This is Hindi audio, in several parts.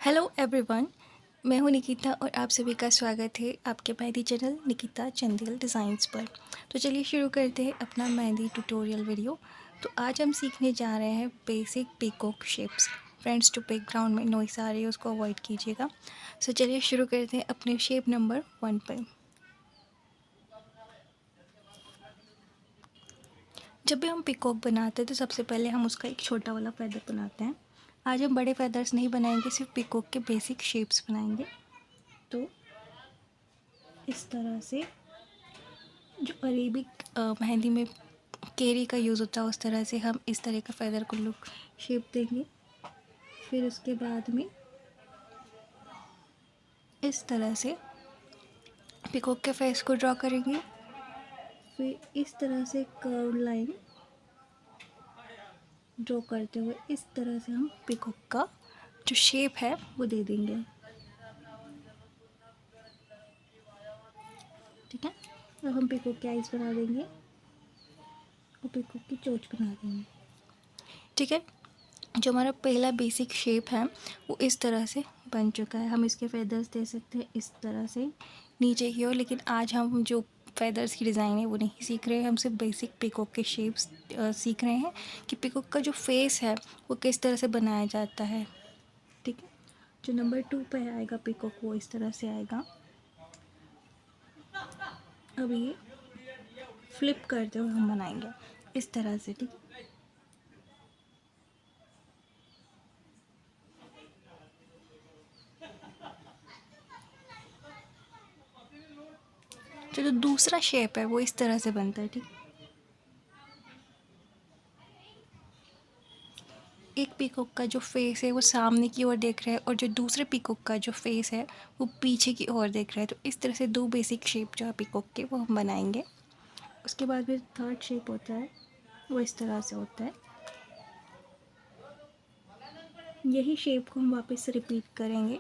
हेलो एवरीवन, मैं हूं निकिता और आप सभी का स्वागत है आपके मेहंदी चैनल निकिता चंदेल डिज़ाइंस पर। तो चलिए शुरू करते हैं अपना मेहंदी ट्यूटोरियल वीडियो। तो आज हम सीखने जा रहे हैं बेसिक पीकॉक शेप्स। फ्रेंड्स, जो बैकग्राउंड में नॉइस आ रही है उसको अवॉइड कीजिएगा। सो चलिए शुरू करते हैं अपने शेप नंबर 1 पर। जब भी हम पीकॉक बनाते हैं तो सबसे पहले हम उसका एक छोटा वाला फैदर बनाते हैं। आज हम बड़े फैदर्स नहीं बनाएंगे, सिर्फ पीकॉक के बेसिक शेप्स बनाएंगे। तो इस तरह से जो अरेबिक मेहंदी में केरी का यूज़ होता है उस तरह से हम इस तरह का फैदर को लुक शेप देंगे। फिर उसके बाद में इस तरह से पीकॉक के फेस को ड्रॉ करेंगे। फिर इस तरह से कर्व लाइन ड्रॉ करते हुए इस तरह से हम पीकॉक का जो शेप है वो दे देंगे। ठीक है, अब हम पीकॉक के आइज बना देंगे और पीकॉक की चोंच बना देंगे। ठीक है, जो हमारा पहला बेसिक शेप है वो इस तरह से बन चुका है। हम इसके फेदर्स दे सकते हैं इस तरह से नीचे की ओर, लेकिन आज हम जो फेदर्स की डिज़ाइन है वो नहीं सीख रहे हैं। हम सिर्फ बेसिक पीकॉक के शेप्स सीख रहे हैं कि पीकॉक का जो फेस है वो किस तरह से बनाया जाता है। ठीक है, जो नंबर 2 पे आएगा पीकॉक वो इस तरह से आएगा। अब ये फ्लिप करते हुए हम बनाएंगे इस तरह से। ठीक है, जो दूसरा शेप है वो इस तरह से बनता है। ठीक, एक पीकॉक का जो फेस है वो सामने की ओर देख रहा है और जो दूसरे पीकॉक का जो फेस है वो पीछे की ओर देख रहा है। तो इस तरह से दो बेसिक शेप जो है पीकॉक के वो हम बनाएंगे। उसके बाद फिर थर्ड शेप होता है वो इस तरह से होता है। यही शेप को हम वापस से रिपीट करेंगे।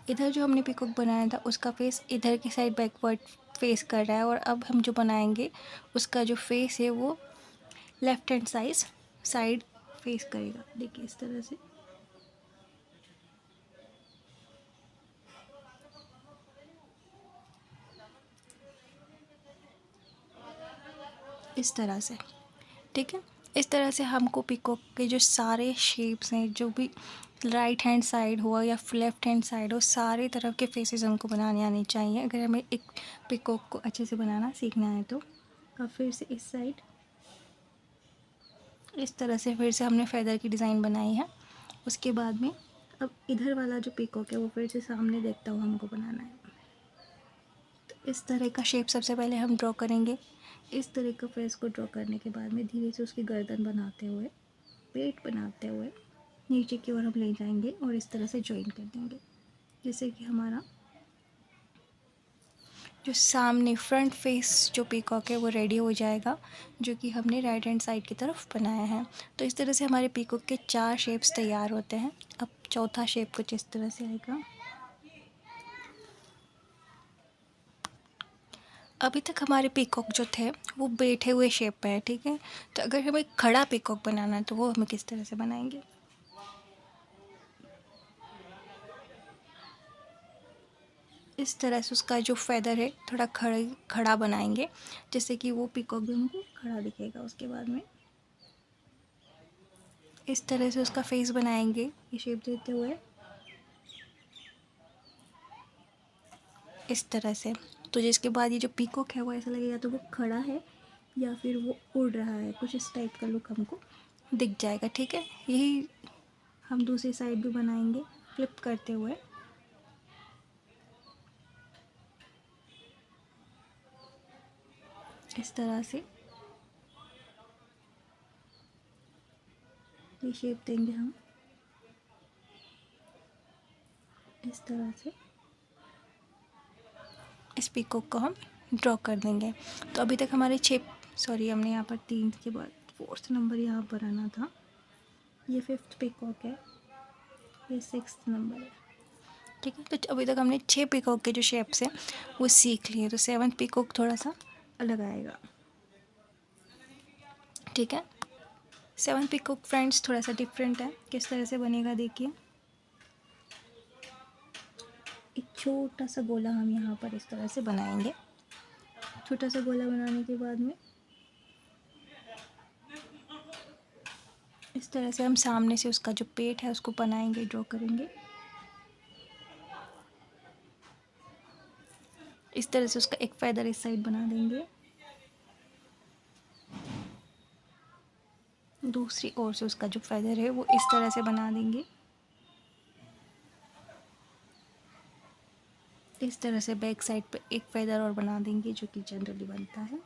इधर जो हमने पीकॉक बनाया था उसका फेस इधर की साइड बैकवर्ड फेस कर रहा है, और अब हम जो बनाएंगे उसका जो फेस है वो लेफ्ट हैंड साइड फेस करेगा। देखिए इस तरह से। इस तरह से। ठीक है, इस तरह से हमको पीकॉक के जो सारे शेप्स हैं, जो भी राइट हैंड साइड हुआ या लेफ्ट हैंड साइड हो, सारे तरफ के फेसेस हमको बनाने आने चाहिए अगर हमें एक पीकॉक को अच्छे से बनाना सीखना है। तो अब फिर से इस साइड इस तरह से फिर से हमने फेदर की डिज़ाइन बनाई है। उसके बाद में अब इधर वाला जो पीकॉक है वो फिर से सामने देखता हुआ हमको बनाना है। तो इस तरह का शेप सबसे पहले हम ड्रॉ करेंगे। इस तरह का फेस को ड्रॉ करने के बाद में धीरे से उसकी गर्दन बनाते हुए, पेट बनाते हुए नीचे की ओर हम ले जाएंगे और इस तरह से जॉइन कर देंगे, जैसे कि हमारा जो सामने फ्रंट फेस जो पीकॉक है वो रेडी हो जाएगा, जो कि हमने राइट हैंड साइड की तरफ बनाया है। तो इस तरह से हमारे पीकॉक के 4 शेप्स तैयार होते हैं। अब चौथा शेप कुछ इस तरह से आएगा। अभी तक हमारे पीकॉक जो थे वो बैठे हुए शेप में है। ठीक है, तो अगर हमें खड़ा पीकॉक बनाना है तो वो हमें किस तरह से बनाएंगे। इस तरह से उसका जो फेदर है थोड़ा खड़ा बनाएंगे, जैसे कि वो पीकॉक भी हमको खड़ा दिखेगा। उसके बाद में इस तरह से उसका फेस बनाएंगे ये शेप देते हुए इस तरह से। तो जिसके बाद ये जो पीकॉक है वो ऐसा लगेगा तो वो खड़ा है या फिर वो उड़ रहा है, कुछ इस टाइप का लुक हमको दिख जाएगा। ठीक है, यही हम दूसरी साइड भी बनाएंगे फ्लिप करते हुए। इस तरह से ये शेप देंगे हम इस तरह से। इस पीकॉक को हम ड्रॉ कर देंगे। तो अभी तक हमारे हमने यहाँ पर 3 के बाद 4th नंबर यहाँ पर आना था। ये 5th पीकॉक है, ये 6th नंबर है। ठीक है, तो अभी तक हमने 6 पीकॉक के जो शेप्स हैं वो सीख लिए। तो 7th पीकॉक थोड़ा सा अलग आएगा। ठीक है, 7th पीकॉक फ्रेंड्स थोड़ा सा डिफरेंट है। किस तरह से बनेगा देखिए। छोटा सा गोला हम यहाँ पर इस तरह से बनाएंगे। छोटा सा गोला बनाने के बाद में इस तरह से हम सामने से उसका जो पेट है उसको बनाएंगे, ड्रॉ करेंगे। इस तरह से उसका एक फेदर इस साइड बना देंगे। दूसरी ओर से उसका जो फेदर है वो इस तरह से बना देंगे। इस तरह से बैक साइड पे एक फेदर और बना देंगे जो कि जनरली बनता है।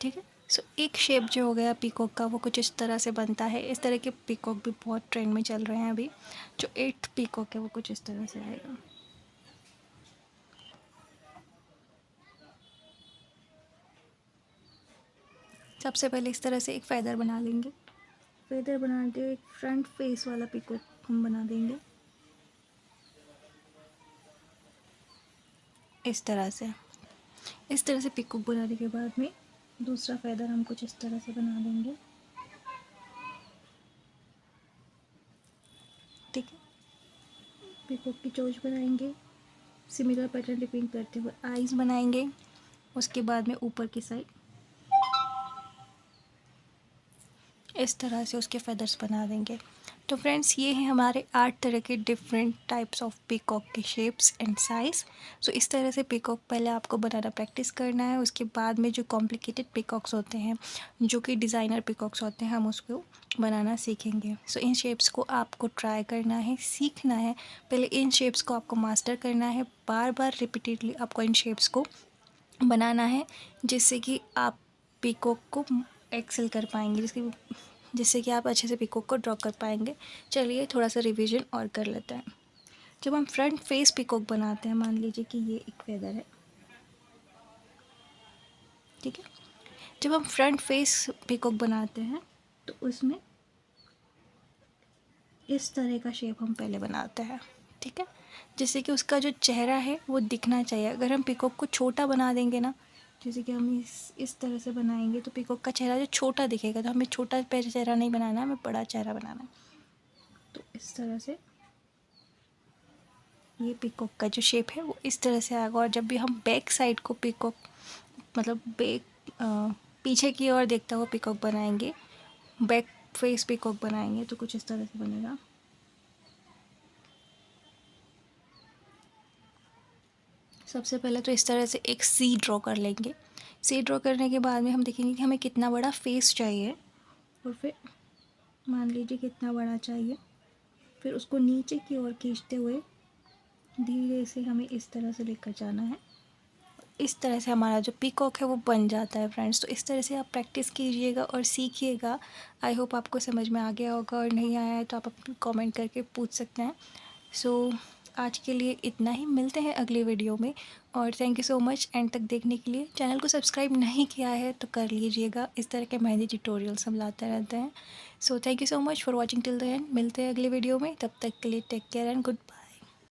ठीक है। सो एक शेप जो हो गया पीकॉक का वो कुछ इस तरह से बनता है। इस तरह के पीकॉक भी बहुत ट्रेंड में चल रहे हैं अभी। जो 8th पीकॉक है वो कुछ इस तरह से आएगा। सबसे पहले इस तरह से एक फेदर बना लेंगे। फेदर बनाते हुए एक फ्रंट फेस वाला पीकॉक हम बना देंगे इस तरह से। इस तरह से पीकॉक बनाने के बाद में दूसरा फेदर हम कुछ इस तरह से बना देंगे। ठीक है। पीकॉक की चोंच बनाएंगे। सिमिलर पैटर्न रिपीट करते हुए आईज बनाएंगे। उसके बाद में ऊपर की साइड इस तरह से उसके फेदर्स बना देंगे। तो फ्रेंड्स ये हैं हमारे 8 तरह के डिफरेंट टाइप्स ऑफ पीकॉक के शेप्स एंड साइज़। सो इस तरह से पीकॉक पहले आपको बनाना प्रैक्टिस करना है। उसके बाद में जो कॉम्प्लिकेटेड पीकॉक्स होते हैं, जो कि डिज़ाइनर पीकॉक्स होते हैं, हम उसको बनाना सीखेंगे। सो इन शेप्स को आपको ट्राई करना है, सीखना है। पहले इन शेप्स को आपको मास्टर करना है। बार बार रिपीटेडली आपको इन शेप्स को बनाना है जिससे कि आप पीकॉक को एक्सेल कर पाएंगे, जिससे कि आप अच्छे से पीकॉक को ड्रॉ कर पाएंगे। चलिए थोड़ा सा रिवीजन और कर लेते हैं। जब हम फ्रंट फेस पीकॉक बनाते हैं, मान लीजिए कि ये एक फेदर है। ठीक है। जब हम फ्रंट फेस पीकॉक बनाते हैं तो उसमें इस तरह का शेप हम पहले बनाते हैं। ठीक है। जिससे कि उसका जो चेहरा है वो दिखना चाहिए। अगर हम पीकॉक को छोटा बना देंगे ना, जैसे कि हम इस तरह से बनाएंगे तो पीकॉक का चेहरा जो छोटा दिखेगा। तो हमें छोटा चेहरा नहीं बनाना है, हमें बड़ा चेहरा बनाना है। तो इस तरह से ये पीकॉक का जो शेप है वो इस तरह से आएगा। और जब भी हम बैक साइड को पीकॉक मतलब पीछे की ओर देखता हुआ पीकॉक बनाएंगे, बैक फेस पीकॉक बनाएंगे तो कुछ इस तरह से बनेगा। सबसे पहले तो इस तरह से एक सी ड्रॉ कर लेंगे। सी ड्रॉ करने के बाद में हम देखेंगे कि हमें कितना बड़ा फेस चाहिए, और फिर मान लीजिए कितना बड़ा चाहिए। फिर उसको नीचे की ओर खींचते हुए धीरे से हमें इस तरह से लेकर जाना है। इस तरह से हमारा जो पीकॉक है वो बन जाता है फ्रेंड्स। तो इस तरह से आप प्रैक्टिस कीजिएगा और सीखिएगा। आई होप आपको समझ में आ गया होगा, और नहीं आया है तो आप कमेंट करके पूछ सकते हैं। सो आज के लिए इतना ही। मिलते हैं अगले वीडियो में, और thank you so much and तक देखने के लिए। चैनल को सब्सक्राइब नहीं किया है तो कर लीजिएगा। इस तरह के मेहंदी ट्यूटोरियल्स हम लाते रहते हैं। So thank you so much for watching till the end. मिलते हैं अगले वीडियो में, तब तक के लिए take care and good bye.